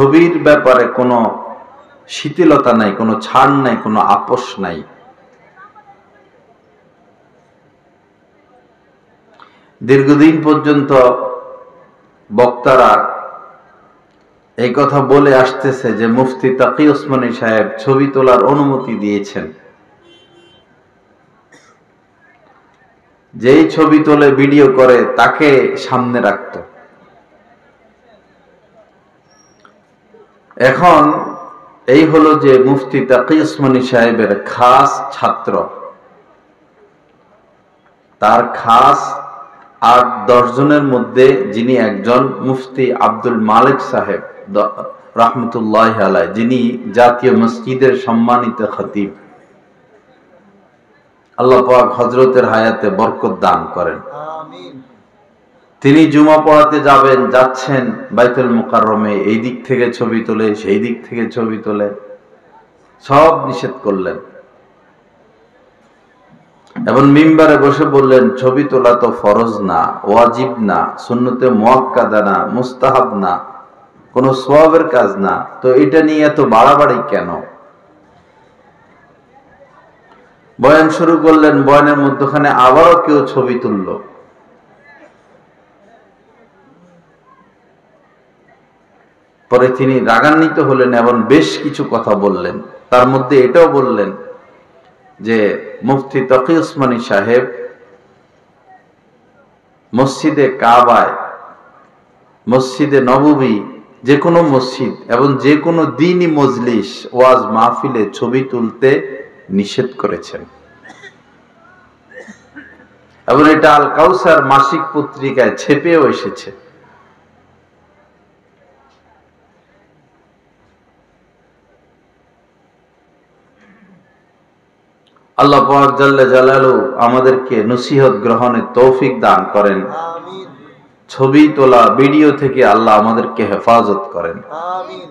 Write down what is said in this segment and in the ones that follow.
ছবির ব্যাপারে কোনো শিথিলতা নাই, কোনো ছাড় নাই, কোনো আপোষ নাই। দীর্ঘদিন পর্যন্ত বক্তারা এই কথা বলে আসতেছে যে মুফতি তাকি ওসমানী সাহেব ছবি তোলার অনুমতি দিয়েছেন। যেই ছবি তোলে ভিডিও করে তাকে সামনে রাখত। এখন এই হলো যে মুফতি তাকি ওসমানী সাহেবের খাস ছাত্র, তার খাস ৮-১০ জনের মধ্যে যিনি একজন মুফতি আব্দুল মালিক সাহেব রাহমাতুল্লাহি আলাইহি, যিনি জাতীয় মসজিদের সম্মানিত খতিব। আল্লাহ পাক হযরতের হায়াতে বরকত দান করেন। আমিন। তিনি জুমা পড়াতে যাচ্ছেন বাইতুল মুকাররমে, এই দিক থেকে ছবি তোলে, সেই দিক থেকে ছবি তোলে, সব নিষেধ করলেন এবং মিম্বারে বসে বললেন ছবি তোলা তো ফরজ না, ওয়াজিব না, সুন্নতে মুআক্কাদা না, মুস্তাহাব না, কোনো সওয়াবের কাজ না, তো এটা নিয়ে এত বাড়াবাড়ি কেন? বয়ান শুরু করলেন, বয়ানের মধ্যখানে আবারও কেউ ছবি তুলল। পরে তিনি রাগান্বিত হলেন এবং বেশ কিছু কথা বললেন। তার মধ্যে এটাও বললেন যে মুফতি তাকি ওসমানী সাহেব মসজিদে কাবায়, মসজিদে নববী, যে কোনো মসজিদ এবং যে কোনো দ্বীনি মজলিস, ওয়াজ মাহফিলে ছবি তুলতে নিষেধ করেছেন এবং এটা আল কাউসার মাসিক পত্রিকায় ছেপেও এসেছে। আল্লাহ পাক জাল্লে জালালু আমাদেরকে নসিহত গ্রহণের তৌফিক দান করেন। আমিন। ছবি তোলা, ভিডিও থেকে আল্লাহ আমাদেরকে হেফাজত করেন। আমিন।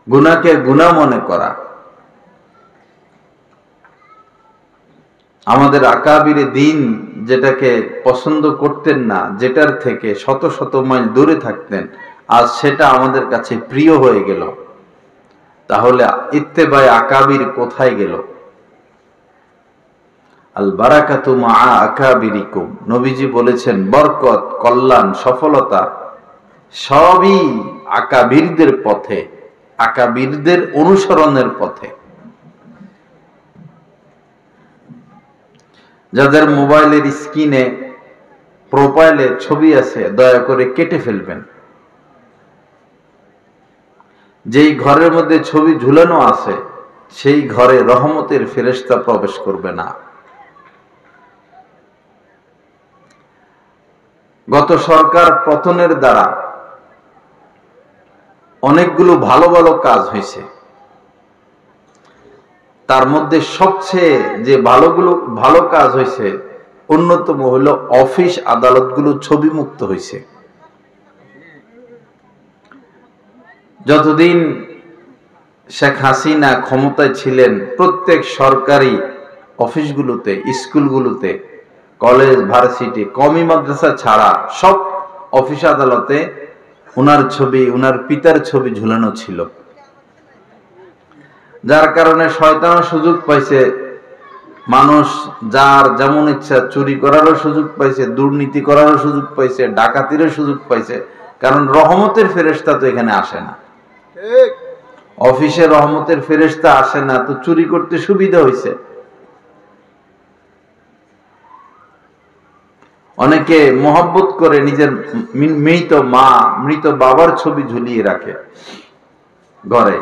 গুনাহকে গুনাহ মনে করা, আমাদের আকাবিরে দ্বীন যেটাকে পছন্দ করতেন না, যেটার থেকে শত শত মাইল দূরে থাকতেন, আজ সেটা আমাদের কাছে প্রিয় হয়ে গেল। তাহলে ইত্তেবায়ে আকাবির কোথায় গেল? আল বারাকাতু মাআ আকাবিরিকুম, নবীজি বলেছেন বরকত, কল্যাণ, সফলতা সবই আকাবিরদের পথে, আকাবিরদের অনুসরণের পথে। যাদের মোবাইলের স্ক্রিনে, প্রোফাইলে ছবি আছে, দয়া করে কেটে ফেলবেন। যেই ঘরের মধ্যে ছবি ঝুলানো আছে সেই ঘরে রহমতের ফেরেশতা প্রবেশ করবে না। গত সরকার পতনের দ্বারা অনেকগুলো ভালো ভালো কাজ হয়েছে, তার মধ্যে সবচেয়ে যে ভালো কাজ হয়েছে, অন্যতম হলো অফিস আদালতগুলো ছবি মুক্ত হয়েছে। যতদিন শেখ হাসিনা ক্ষমতায় ছিলেন, প্রত্যেক সরকারি অফিসগুলোতে, স্কুলগুলোতে, কলেজ, ভার্সিটি, কওমি মাদ্রাসা ছাড়া সব অফিস আদালতে উনার ছবি, উনার পিতার ছবি ঝুলানো ছিল। যার কারণে শয়তানও সুযোগ পাইছে, মানুষ যার যেমন ইচ্ছা চুরি করারও সুযোগ পাইছে, দুর্নীতি করারও সুযোগ পাইছে, ডাকাতিরও সুযোগ পাইছে। কারণ রহমতের ফেরেশতা তো এখানে আসে না। অফিসে রহমতের ফেরেশতা আসে না, তো চুরি করতে সুবিধা হয়েছে। অনেকে মহব্বত করে নিজের মৃত মা, মৃত বাবার ছবি ঝুলিয়ে রাখে ঘরে।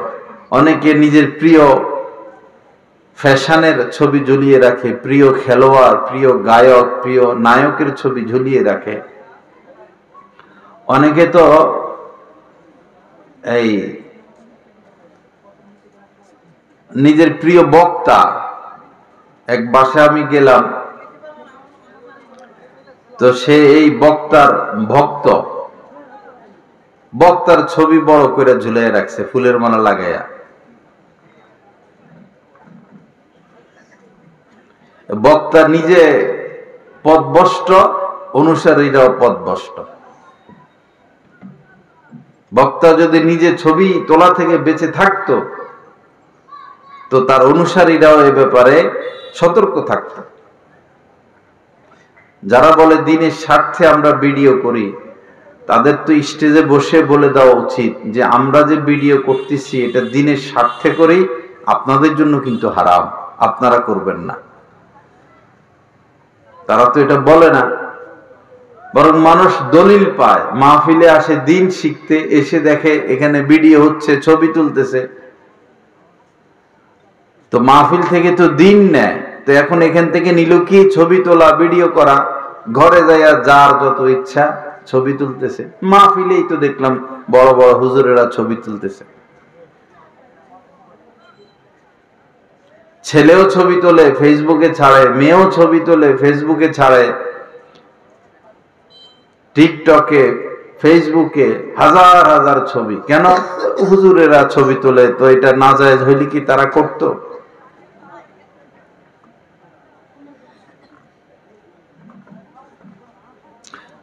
অনেকে নিজের প্রিয় ফ্যাশনের ছবি ঝুলিয়ে রাখে, প্রিয় খেলোয়াড়, প্রিয় গায়ক, প্রিয় নায়কের ছবি ঝুলিয়ে রাখে। অনেকে তো এই নিজের প্রিয় বক্তা, এক বাসায় আমি গেলাম, তো সে এই বক্তার ভক্ত, বক্তার ছবি বড় করে ঝুলিয়ে রাখছে ফুলের মালা লাগাইয়া। বক্তা নিজে পথভ্রষ্ট, অনুসারীরাও পথভ্রষ্ট। বক্তা যদি নিজে ছবি তোলা থেকে বেঁচে থাকতো তো তার অনুসারীরাও এ ব্যাপারে সতর্ক থাকতো। যারা বলে দিনের স্বার্থে আমরা ভিডিও করি, তাদের তো স্টেজে বসে বলে দেওয়া উচিত যে আমরা যে ভিডিও করতেছি এটা দিনের স্বার্থে করি, আপনাদের জন্য কিন্তু হারাম, আপনারা করবেন না। তারা তো এটা বলে না, বরং মানুষ দলিল পায়, মাহফিলে আসে দিন শিখতে, এসে দেখে এখানে ভিডিও হচ্ছে, ছবি তুলতেছে। তো মাহফিল থেকে তো দিন নেয়, তো এখন এখান থেকে নিল কি ছবি তোলা, ভিডিও করা, ঘরে যাইয়া যার যত ইচ্ছা ছবি তুলতেছে। মাহফিলেই তো দেখলাম বড় বড় হুজুরেরা ছবি তুলতেছে। ছেলেও ছবি তোলে ফেসবুকে ছাড়ে, মেয়েও ছবি তোলে ফেসবুকে ছাড়ে, টিকটকে, ফেসবুকে হাজার হাজার ছবি। কেন? হুজুরেরা ছবি তোলে, তো এটা নাজায়েজ হইলে কি তারা করত?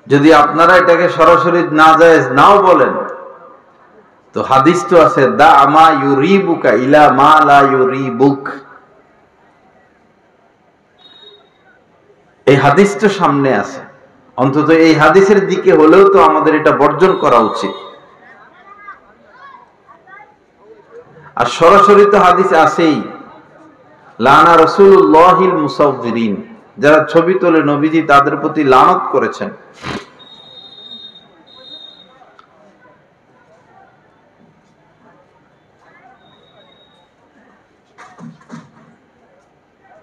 যদি আপনারা এটাকে সরাসরি নাজায়েজ নাও বলেন, তো হাদিস তো আছে, দা মা ইউরিবুকা ইলা মা লা ইউরিবুক। এই হাদিস তো সামনে আছে, অন্তত এই হাদিসের দিকে হলেও তো আমাদের এটা বর্জন করা উচিত। আর সরাসরি তো হাদিস আছেই, লানা রাসূলুল্লাহিল মুসাউযিরিন, যারা ছবি তোলে নবীজি তাদের প্রতি লানত করেছেন।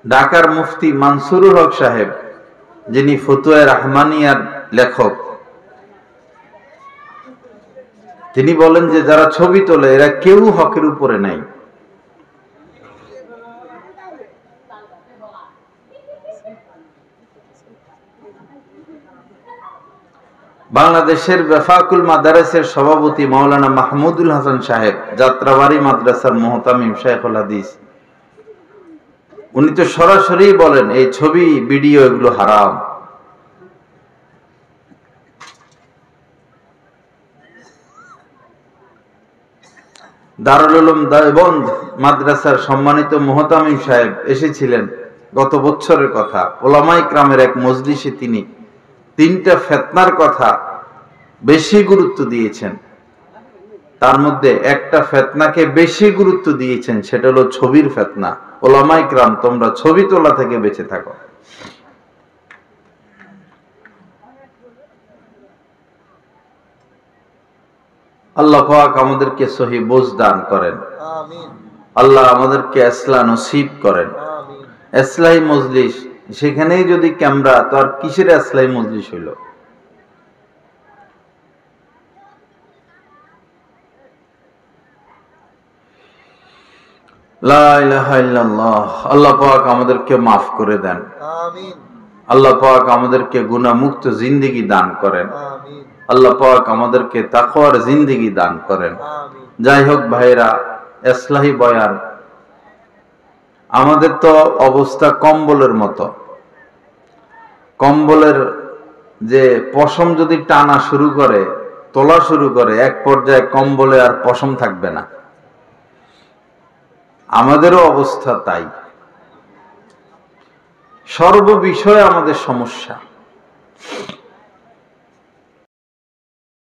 ঢাকার মুফতি মানসুরুল হক সাহেব, যিনি ফতুয়া রাহমানিয়ার লেখক, তিনি বলেন যে যারা ছবি তোলে এরা কেউ হকের উপরে নাই। বাংলাদেশের বেফাকুল মাদারেসের সভাপতি মাওলানা মাহমুদুল হাসান সাহেব, যাত্রাবাড়ি মাদ্রাসার মুহতামিম শাইখুল হাদিস, উনি তো সরাসরি বলেন এই ছবি ভিডিও এগুলো হারাম। দারুল উলুম দেওবন্দ মাদ্রাসার সম্মানিত মুহতামিম সাহেব এসেছিলেন গত বছরের কথা। ওলামায়ে কেরামের এক মজলিসে তিনি 3টা ফিতনার কথা বেশি গুরুত্ব দিয়েছেন। তার মধ্যে একটা ফিতনাকে বেশি গুরুত্ব দিয়েছেন, সেটা হলো ছবির ফিতনা। ওলামায়ে কেরাম, তোমরা ছবি তোলা থেকে বেঁচে থাকো। আল্লাহ পাক আমাদেরকে সহি বুঝ দান করেন, আমিন। আল্লাহ আমাদেরকে ইসলাহ নসিব করেন। আমিন। ইসলাহি মজলিস, সেখানেই যদি ক্যামেরা, তো আর কিসের ইসলাহি মজলিস হইল? লা ইলাহা ইল্লাল্লাহ। আল্লাহ পাক আমাদেরকে মাফ করে দেন, আমিন। আল্লাহ পাক আমাদেরকে গুনাহ মুক্ত জিন্দেগি দান করেন, আমিন। আল্লাহ পাক আমাদেরকে তাকওয়ার জিন্দেগি দান করেন, আমিন। যাই হোক ভাইরা, ইসলাহি বয়ান, আমাদের তো অবস্থা কম্বলের মতো। কম্বলের যে পশম যদি টানা শুরু করে, তোলা শুরু করে, এক পর্যায়ে কম্বলে আর পশম থাকবে না। আমাদেরও অবস্থা তাই। সর্ব বিষয়ে আমাদের সমস্যা।